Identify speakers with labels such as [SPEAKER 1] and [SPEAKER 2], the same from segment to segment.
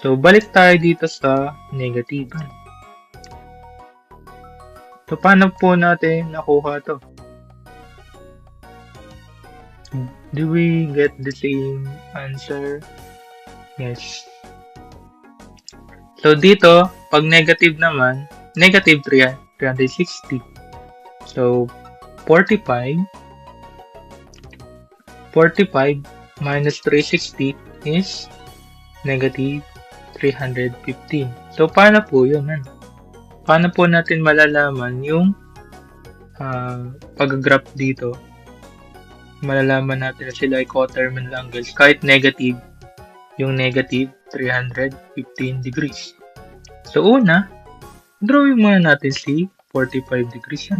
[SPEAKER 1] So, balik tayo dito sa negative. So, paano po natin nakuha to? Do we get the same answer? Yes. So, dito, pag negative naman, negative 360. So, 45 minus 360 is negative 315. So, paano po yun? Paano po natin malalaman yung pag-graph dito? Malalaman natin na sila ay coterminal angles kahit negative yung negative 315 degrees. So, una, drawing muna natin si 45 degrees yan.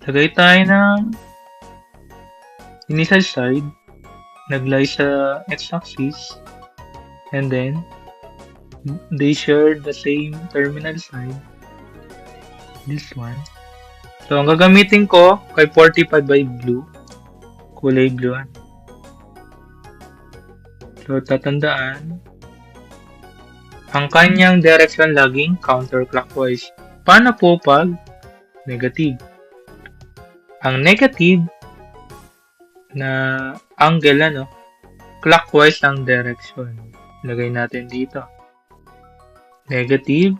[SPEAKER 1] Lagay tayo ng initial side, naglay sa x-axis, and then they share the same terminal side, this one. So, ang gagamitin ko kay 45 by blue, kulay blue. So, tatandaan, ang kanyang direction laging counterclockwise. Paano po pag negative? Ang negative na angle, clockwise ang direction. Lagay natin dito. Negative,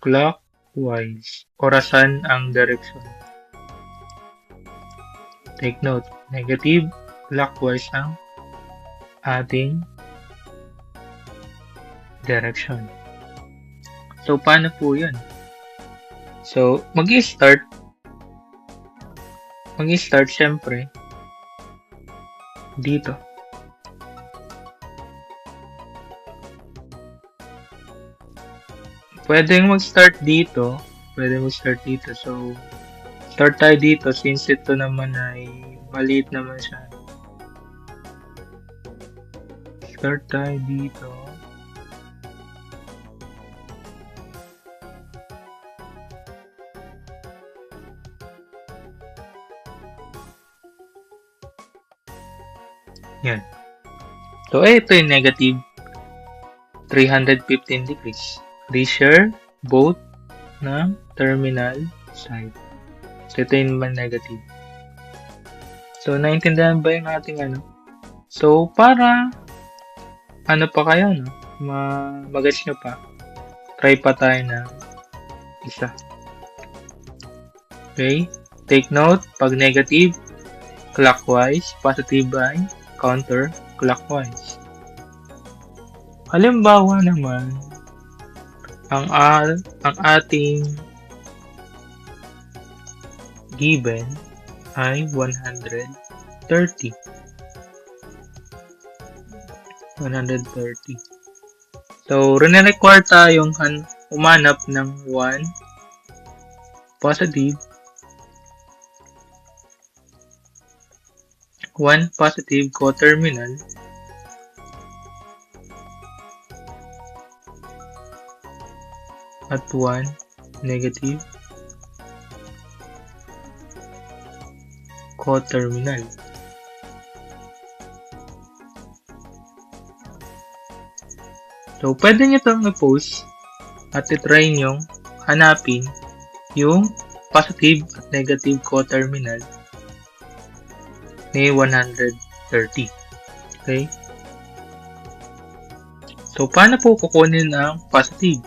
[SPEAKER 1] clockwise. Orasan ang direction. Take note, negative, clockwise ang ating direction. So, paano po yun? So, mag-i-start syempre dito. Pwedeng mag-start dito. So, start tayo dito since ito naman ay maliit naman siya. Start tayo dito. Yan. So, ito yung negative 315 degrees. They share both ng terminal side. So, ito yung negative. So, naintindihan ba yung ating So, para pa kayo, mag-gets nyo pa. Try pa tayo na isa. Okay? Take note, pag negative, clockwise, positive ay counterclockwise. Halimbawa naman, ang ating given ay 130. 130. So, require tayong umanap ng 1 positive coterminal at 1 negative coterminal. So, pwede nyo itong i-post at i-try nyo hanapin yung positive at negative coterminal ni 130. Okay? So, paano po kukunin ang positive?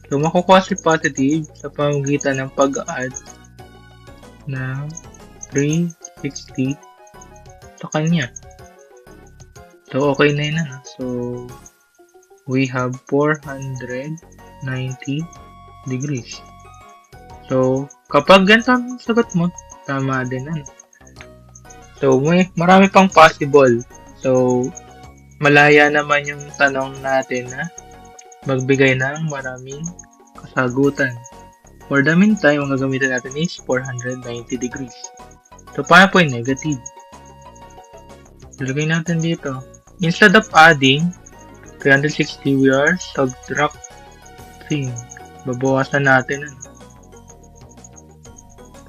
[SPEAKER 1] So, makukuha si positive sa pamamagitan ng pag-add ng 360 sa kanya. So, okay na yun. So, we have 490 degrees. So, kapag ganito ang sagot mo, tama din . So, marami pang possible. So, malaya naman yung tanong natin na magbigay ng maraming kasagutan. For the meantime, ang gagamitin natin is 490 degrees. So, paano po yung negative? Ilagay natin dito. Instead of adding 360, we are subtracting. Babawasan natin.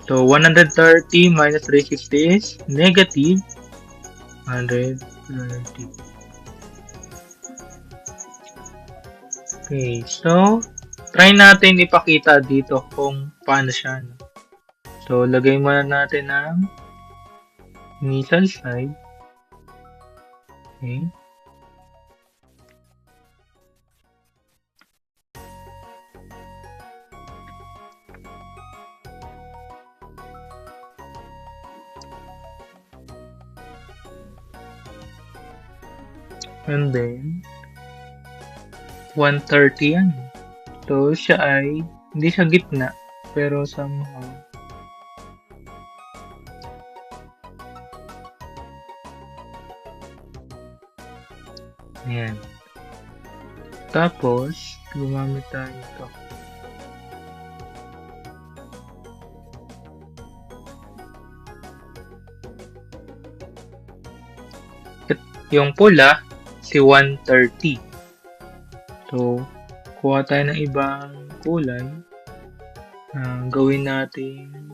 [SPEAKER 1] So, 130 minus 360 is negative 130. Okay, so, try natin ipakita dito kung paano siya. So, lagay muna natin ang initial side. Okay. And then, 130 yan. So, siya ay, hindi siya gitna, pero somehow, ayan. Tapos, gumamit tayo ito. Yung pula, si 130. So, kuha tayo ng ibang kulay. Gawin natin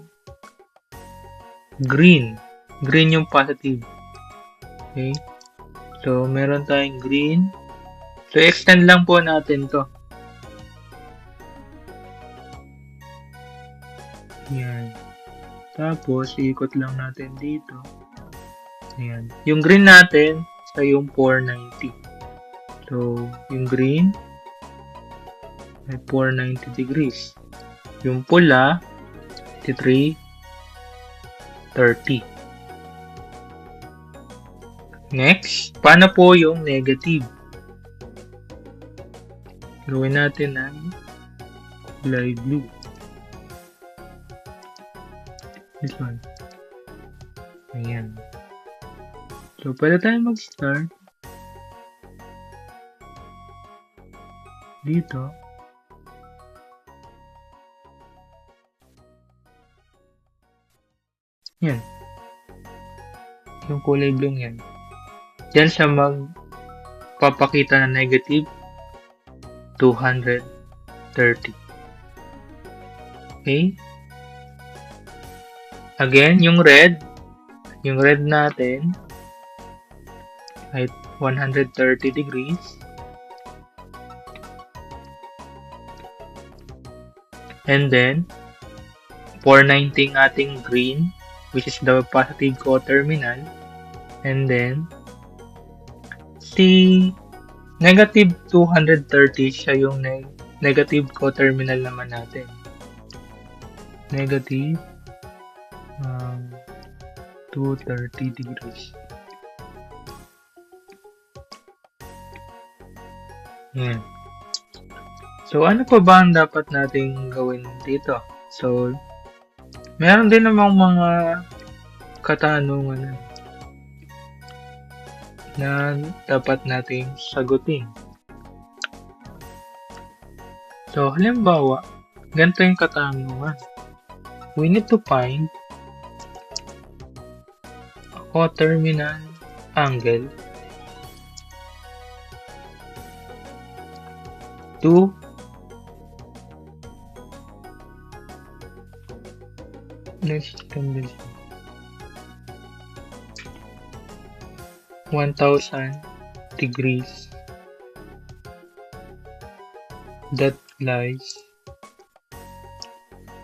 [SPEAKER 1] green. Green yung positive. Okay? So, meron tayong green. So, extend lang po natin to. Yan. Tapos, ikot lang natin dito. Ayan. Yung green natin, sa yung 490. So, yung green ay 490 degrees. Yung pula, 330. Next, paano po yung negative? Gawin natin ang kulay blue. This one. Ayan. So, pwede tayo mag-start dito. Yan. Yung kulay blue yan. Diyan siya magpapakita ng negative 230. Okay? Again, yung red natin ay 130 degrees. And then, 490 ating green, which is the positive co-terminal. And then, si negative 230, siya yung negative co-terminal naman natin. Negative 230 degrees. Yan. So, ano pa ba ang dapat nating gawin dito? So, meron din namang mga katanungan na dapat nating sagutin. So, halimbawa, ganito yung katanungan. We need to find a coterminal angle to next condition 1000 degrees that lies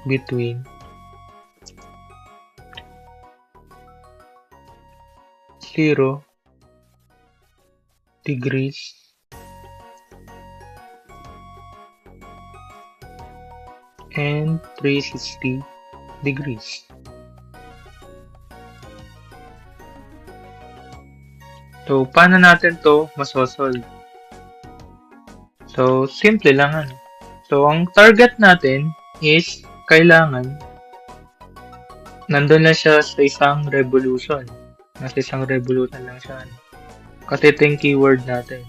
[SPEAKER 1] between 0 degrees and 360 degrees. So, paano natin to masosolve? So, simple lang. So, ang target natin is kailangan nandun na siya sa isang revolution. Nasa isang revolution lang siya. Kasi ito yung keyword natin.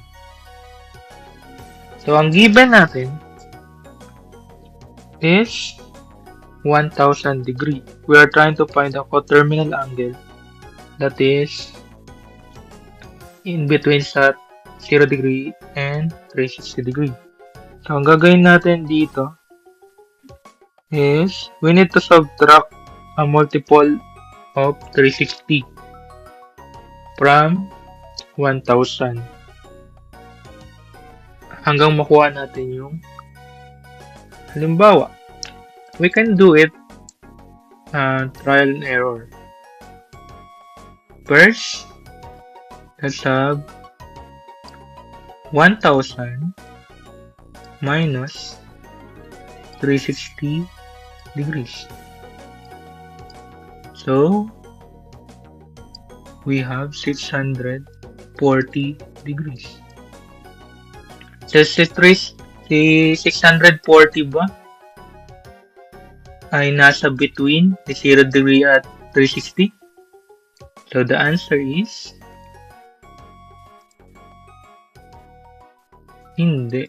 [SPEAKER 1] So, ang given natin is 1000 degree. We are trying to find a coterminal angle that is in between sa 0 degree and 360 degree. So, ang gagawin natin dito is we need to subtract a multiple of 360 from 1,000 hanggang makuha natin yung halimbawa. We can do it trial and error. First, let's have 1,000 minus 360 degrees. So, we have 640 degrees. So, si 640 ba ay nasa between the 0 degree at 360? So, the answer is hindi.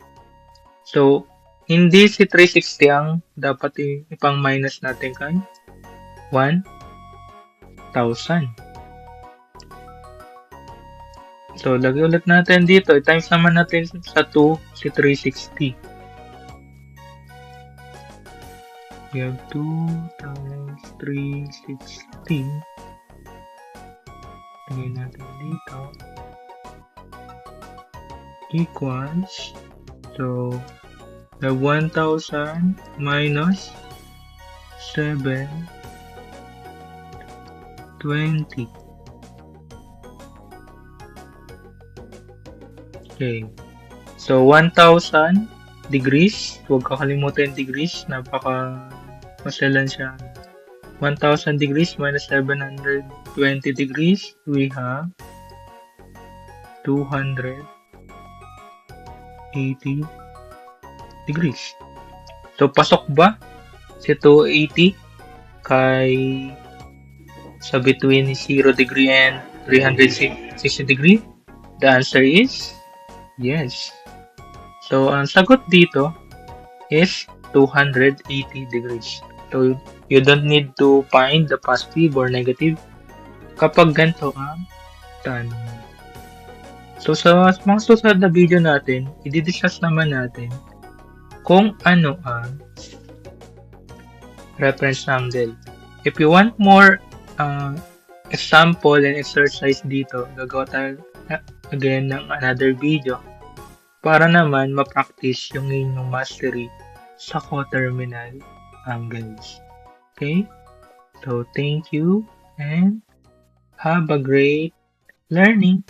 [SPEAKER 1] So, hindi si 360 ang dapat ipang-minus natin kay 1,000. So, lagay ulit natin dito. I-times naman natin sa 2 si 360. We have 2 times 360. Lagay natin dito. Equals. So, the 1,000 minus 720. Okay. So, 1,000 degrees. Huwag kakalimutan degrees. Maselan siya. 1,000 degrees minus 720 degrees. We have 280 degrees. So, pasok ba si 280 kay sa between 0 degree and 360 degree? The answer is yes. So, ang sagot dito is 280 degrees. So, you don't need to find the positive or negative kapag ganito ang tanong. So, sa mga susunod na video natin, i-discuss naman natin kung ano ang reference angle. If you want more example and exercise dito, gagawa tayo again ng another video para naman ma-practice yung inyong mastery sa coterminal angles. Okay? So, thank you and have a great learning.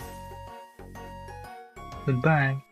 [SPEAKER 1] Goodbye.